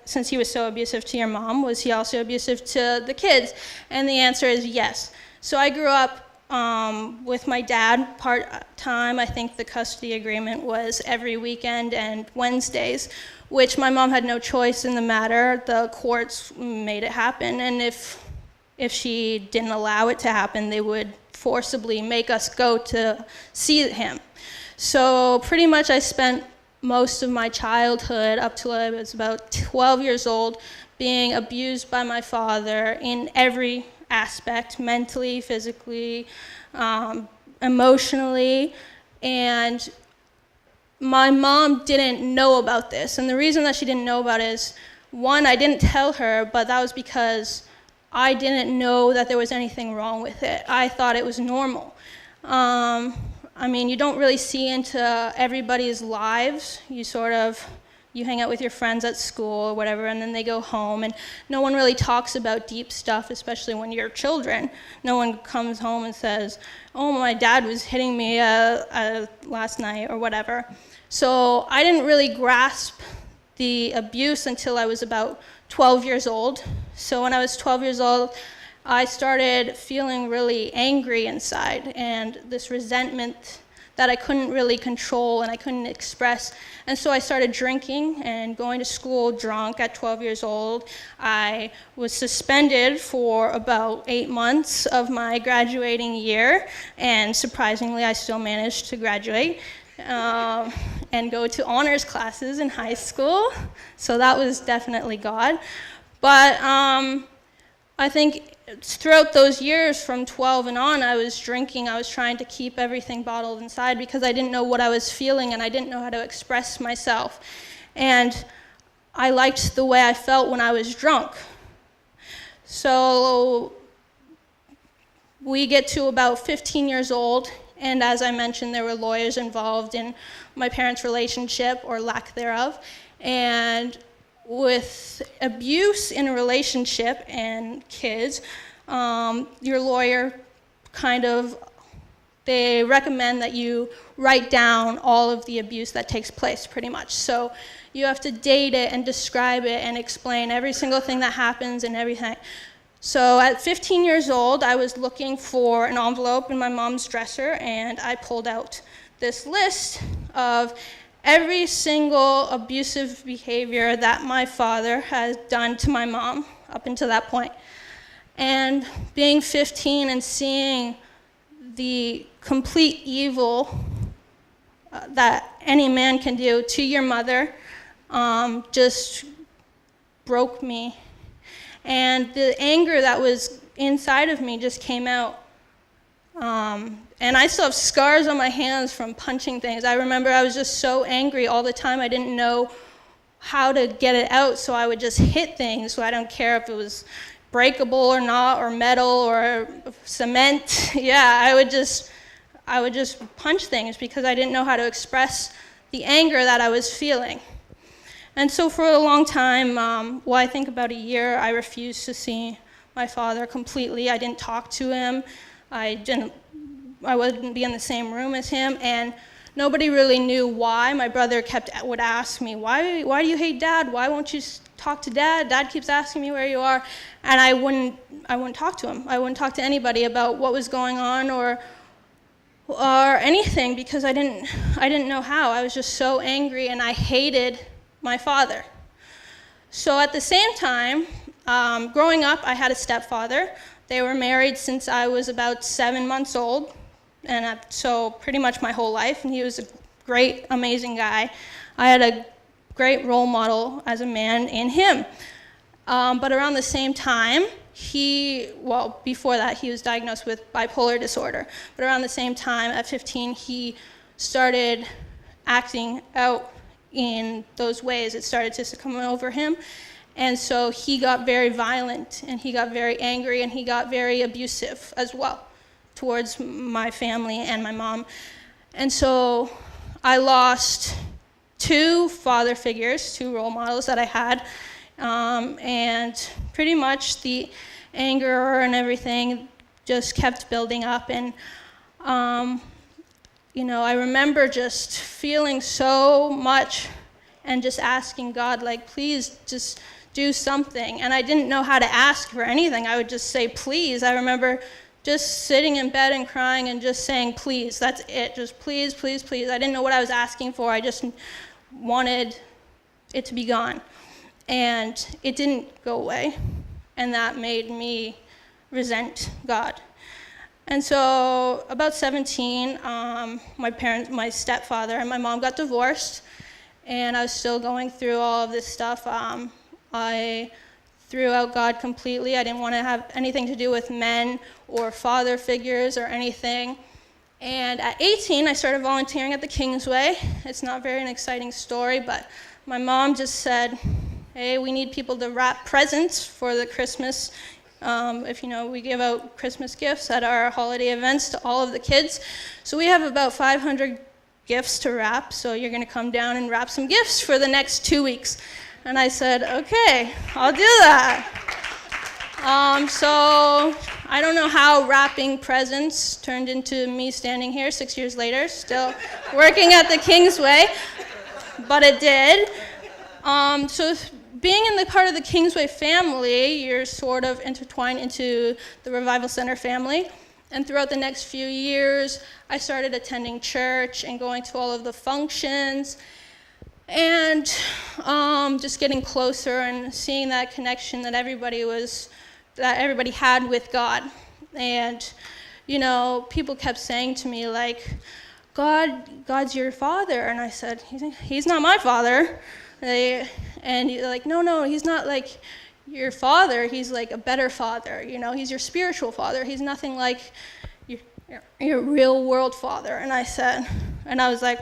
since he was so abusive to your mom, was he also abusive to the kids? And the answer is yes. So I grew up with my dad part-time. I think the custody agreement was every weekend and Wednesdays, which my mom had no choice in the matter. The courts made it happen, and if she didn't allow it to happen, they would forcibly make us go to see him. So pretty much I spent most of my childhood up till I was about 12 years old being abused by my father in every aspect, mentally, physically, emotionally. And my mom didn't know about this. And the reason that she didn't know about it is, one, I didn't tell her, but that was because I didn't know that there was anything wrong with it. I thought it was normal. I mean, you don't really see into everybody's lives. You hang out with your friends at school or whatever, and then they go home, and no one really talks about deep stuff, especially when you're children. No one comes home and says, oh, my dad was hitting me last night or whatever. So I didn't really grasp the abuse until I was about 12 years old. So when I was 12 years old, I started feeling really angry inside, and this resentment that I couldn't really control and I couldn't express. And so I started drinking and going to school drunk at 12 years old. I was suspended for about 8 months of my graduating year, and surprisingly, I still managed to graduate and go to honors classes in high school. So that was definitely God. But I think throughout those years from 12 and on, I was drinking. I was trying to keep everything bottled inside because I didn't know what I was feeling and I didn't know how to express myself. And I liked the way I felt when I was drunk. So we get to about 15 years old, and as I mentioned, there were lawyers involved in my parents' relationship or lack thereof. And with abuse in a relationship and kids, your lawyer they recommend that you write down all of the abuse that takes place, pretty much. So you have to date it and describe it and explain every single thing that happens and everything. So at 15 years old, I was looking for an envelope in my mom's dresser, and I pulled out this list of every single abusive behavior that my father has done to my mom up until that point. And being 15 and seeing the complete evil that any man can do to your mother just broke me. And the anger that was inside of me just came out. And I still have scars on my hands from punching things. I remember I was just so angry all the time. I didn't know how to get it out, so I would just hit things. So I don't care if it was breakable or not, or metal or cement. Yeah, I would just punch things because I didn't know how to express the anger that I was feeling. And so for a long time, I think about a year, I refused to see my father completely. I didn't talk to him. I wouldn't be in the same room as him, and nobody really knew why. My brother would ask me, why do you hate Dad? Why won't you talk to Dad? Dad keeps asking me where you are. And I wouldn't talk to him. I wouldn't talk to anybody about what was going on or anything because I didn't know how. I was just so angry, and I hated my father. So at the same time, growing up, I had a stepfather. They were married since I was about 7 months old, and so pretty much my whole life, and he was a great, amazing guy. I had a great role model as a man in him. But around the same time, before that, he was diagnosed with bipolar disorder. But around the same time, at 15, he started acting out in those ways. It started to come over him. And so he got very violent, and he got very angry, and he got very abusive as well towards my family and my mom. And so I lost 2 father figures, 2 role models that I had, and pretty much the anger and everything just kept building up. And I remember just feeling so much and just asking God, please just do something. And I didn't know how to ask for anything. I would just say, please. I remember just sitting in bed and crying and just saying, please. That's it. Just please, please, please. I didn't know what I was asking for. I just wanted it to be gone. And it didn't go away. And that made me resent God. And so about 17, my stepfather and my mom got divorced, and I was still going through all of this stuff. I threw out God completely. I didn't want to have anything to do with men or father figures or anything. And at 18, I started volunteering at the Kingsway. It's not very an exciting story, but my mom just said, hey, we need people to wrap presents for the Christmas. We give out Christmas gifts at our holiday events to all of the kids. So we have about 500 gifts to wrap, so you're going to come down and wrap some gifts for the next 2 weeks. And I said, okay, I'll do that. So I don't know how wrapping presents turned into me standing here 6 years later, still working at the Kingsway, but it did. So being in the part of the Kingsway family, you're sort of intertwined into the Revival Center family. And throughout the next few years, I started attending church and going to all of the functions, and just getting closer and seeing that connection that everybody had with God. And, you know, people kept saying to me, like, God's your father. And I said, he's not my father. And they're like, no, he's not like your father. He's like a better father. You know, he's your spiritual father. He's nothing like your real world father. And I was like,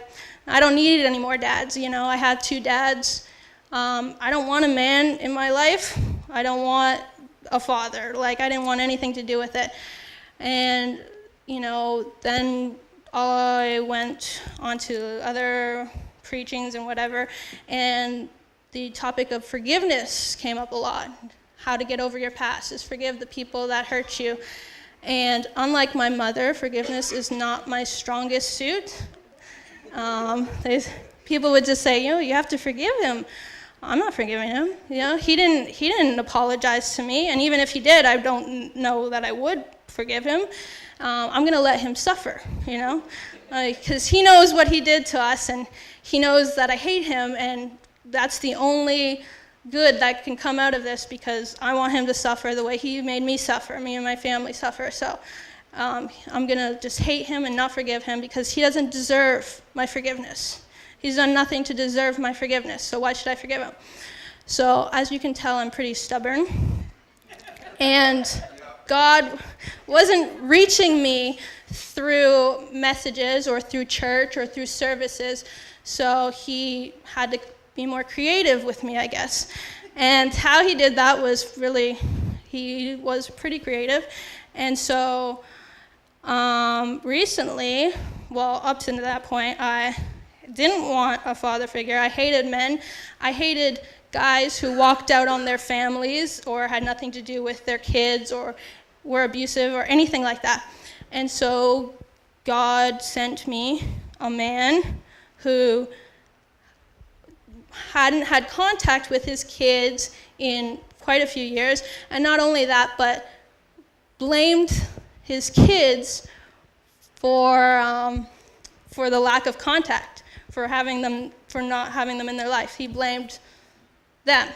I don't need any more dads. You know, I had 2 dads. I don't want a man in my life. I don't want a father. Like, I didn't want anything to do with it. And, you know, then I went on to other preachings and whatever, and the topic of forgiveness came up a lot. How to get over your past is forgive the people that hurt you. And unlike my mother, forgiveness is not my strongest suit. People would just say, you know, you have to forgive him. I'm not forgiving him. You know, he didn't apologize to me, and even if he did, I don't know that I would forgive him. I'm going to let him suffer, you know, because he knows what he did to us, and he knows that I hate him, and that's the only good that can come out of this, because I want him to suffer the way he made me suffer, me and my family suffer. So I'm going to just hate him and not forgive him, because he doesn't deserve my forgiveness. He's done nothing to deserve my forgiveness, so why should I forgive him? So as you can tell, I'm pretty stubborn. And God wasn't reaching me through messages or through church or through services, so he had to be more creative with me, I guess. And how he did that was he was pretty creative. And so recently, well, up to that point, I didn't want a father figure. I hated men. I hated guys who walked out on their families or had nothing to do with their kids or were abusive or anything like that. And so God sent me a man who hadn't had contact with his kids in quite a few years, and not only that, but blamed his kids for the lack of contact, for not having them in their life. He blamed them.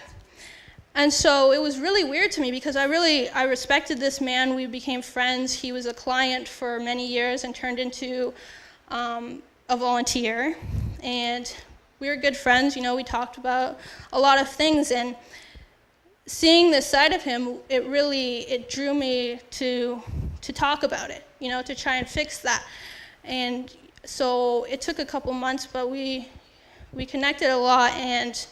And so it was really weird to me, because I respected this man. We became friends. He was a client for many years and turned into a volunteer. And we were good friends. You know, we talked about a lot of things. And seeing this side of him, it drew me to talk about it, you know, to try and fix that. And so it took a couple months, but we connected a lot, and,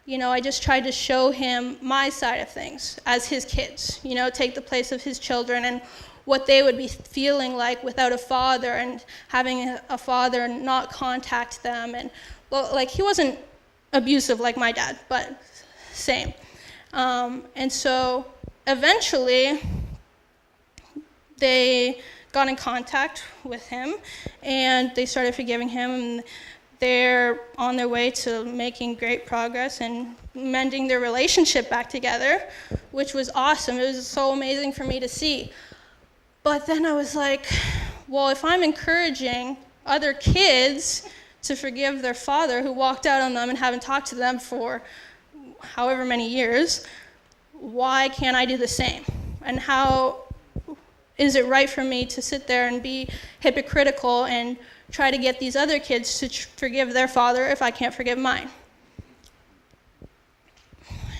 you know, I just tried to show him my side of things as his kids, you know, take the place of his children and what they would be feeling like without a father, and having a father not contact them. And, well, like, he wasn't abusive like my dad, but same. And so eventually they got in contact with him, and they started forgiving him, and they're on their way to making great progress and mending their relationship back together, which was awesome. It was so amazing for me to see. But then I was like, well, if I'm encouraging other kids to forgive their father who walked out on them and haven't talked to them for however many years, why can't I do the same? And how is it right for me to sit there and be hypocritical and try to get these other kids to forgive their father if I can't forgive mine?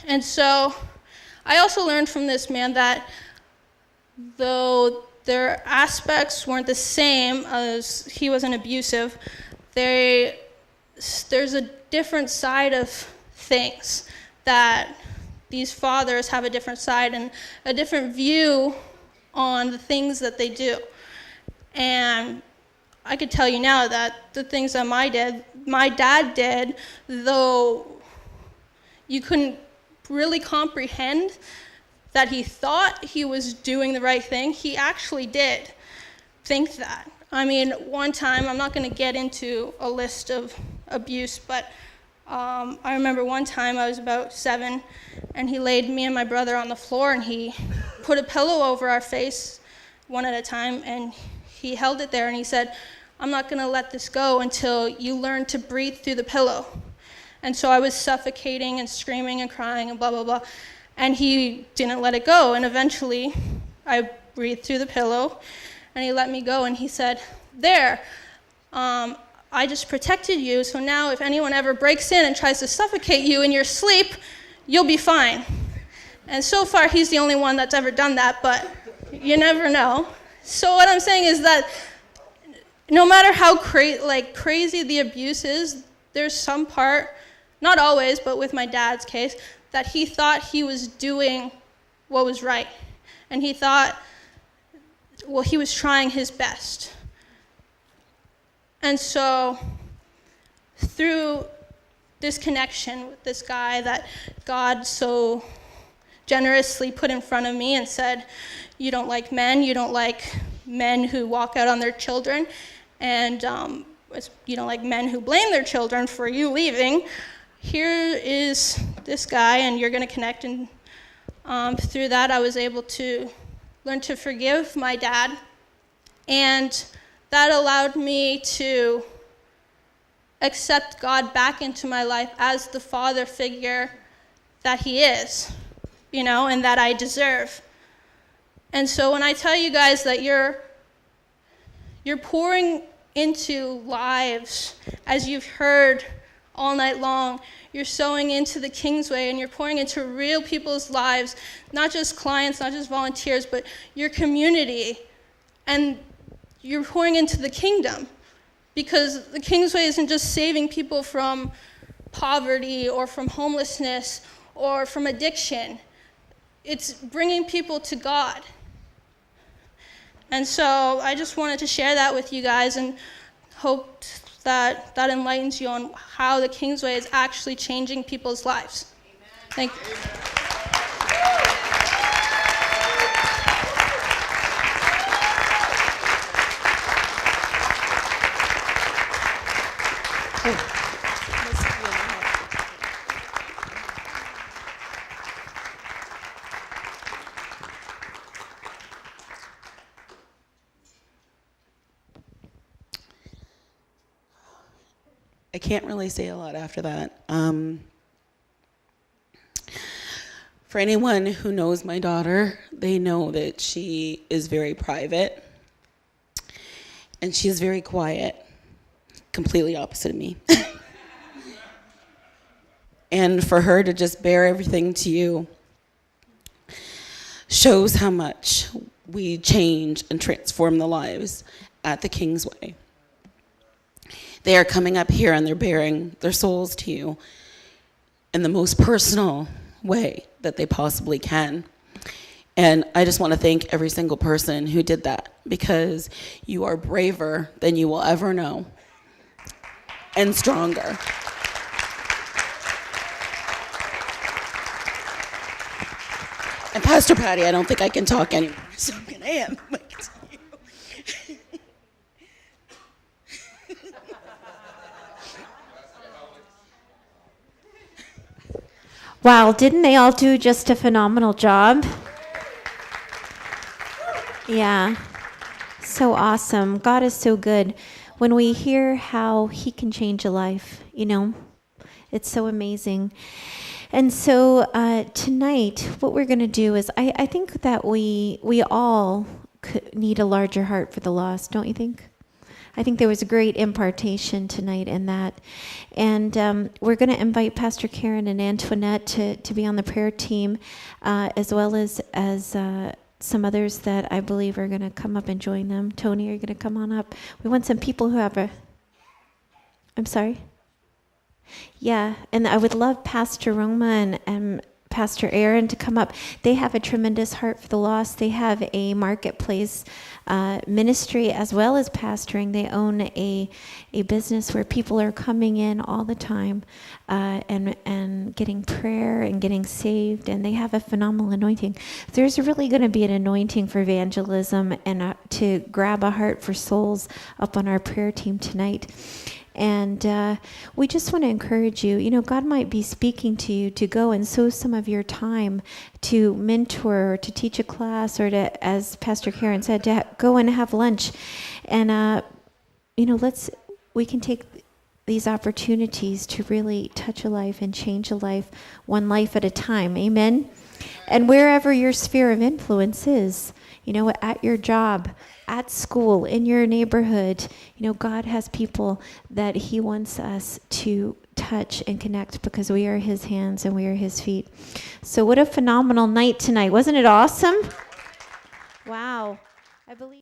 And so I also learned from this man that though their aspects weren't the same, as he wasn't abusive, there's a different side of things, that these fathers have a different side and a different view on the things that they do. And I could tell you now that the things that my dad did, though you couldn't really comprehend that he thought he was doing the right thing, he actually did think that. I mean, one time, I'm not going to get into a list of abuse, but I remember one time I was about 7, and he laid me and my brother on the floor, and he put a pillow over our face, one at a time, and he held it there and he said, I'm not going to let this go until you learn to breathe through the pillow. And so I was suffocating and screaming and crying and blah, blah, blah. And he didn't let it go. And eventually I breathed through the pillow and he let me go. And he said, there, I just protected you. So now if anyone ever breaks in and tries to suffocate you in your sleep, you'll be fine. And so far he's the only one that's ever done that, but you never know. So what I'm saying is that no matter how crazy the abuse is, there's some part, not always, but with my dad's case, that he thought he was doing what was right. And he thought, well, he was trying his best. And so through this connection with this guy that God so generously put in front of me and said, you don't like men, you don't like men who walk out on their children, and you don't like men who blame their children for you leaving. Here is this guy, and you're going to connect. And through that, I was able to learn to forgive my dad. And that allowed me to accept God back into my life as the father figure that he is, and that I deserve. And so when I tell you guys that you're pouring into lives, as you've heard all night long, you're sowing into the Kingsway, and you're pouring into real people's lives, not just clients, not just volunteers, but your community. And you're pouring into the kingdom, because the Kingsway isn't just saving people from poverty or from homelessness or from addiction. It's bringing people to God. And so I just wanted to share that with you guys and hope that that enlightens you on how the Kingsway is actually changing people's lives. Amen. Thank you. I can't really say a lot after that. For anyone who knows my daughter, they know that she is very private and she is very quiet, completely opposite of me. And for her to just bear everything to you shows how much we change and transform the lives at the Kingsway. They are coming up here and they're bearing their souls to you in the most personal way that they possibly can. And I just want to thank every single person who did that, because you are braver than you will ever know, and stronger. And Pastor Patty, I don't think I can talk anymore, so I am. Wow, didn't they all do just a phenomenal job? Yeah, so awesome. God is so good. When we hear how he can change a life, it's so amazing. And so tonight, what we're going to do is, I think that we all need a larger heart for the lost, don't you think? I think there was a great impartation tonight in that. And we're going to invite Pastor Karen and Antoinette to be on the prayer team, as well as some others that I believe are going to come up and join them. Tony, are you going to come on up? We want some people who have I'm sorry? Yeah, and I would love Pastor Roma and Pastor Aaron to come up. They have a tremendous heart for the lost. They have a marketplace ministry as well as pastoring. They own a business where people are coming in all the time and getting prayer and getting saved, and they have a phenomenal anointing. There's really going to be an anointing for evangelism and to grab a heart for souls up on our prayer team tonight. And we just want to encourage you. You know, God might be speaking to you to go and sow some of your time to mentor, or to teach a class, or to, as Pastor Karen said, to go and have lunch. And, you know, we can take these opportunities to really touch a life and change a life, one life at a time. Amen? And wherever your sphere of influence is, you know, at your job, at school, in your neighborhood, you know, God has people that he wants us to touch and connect, because we are his hands and we are his feet. So what a phenomenal night tonight. Wasn't it awesome? Wow. I believe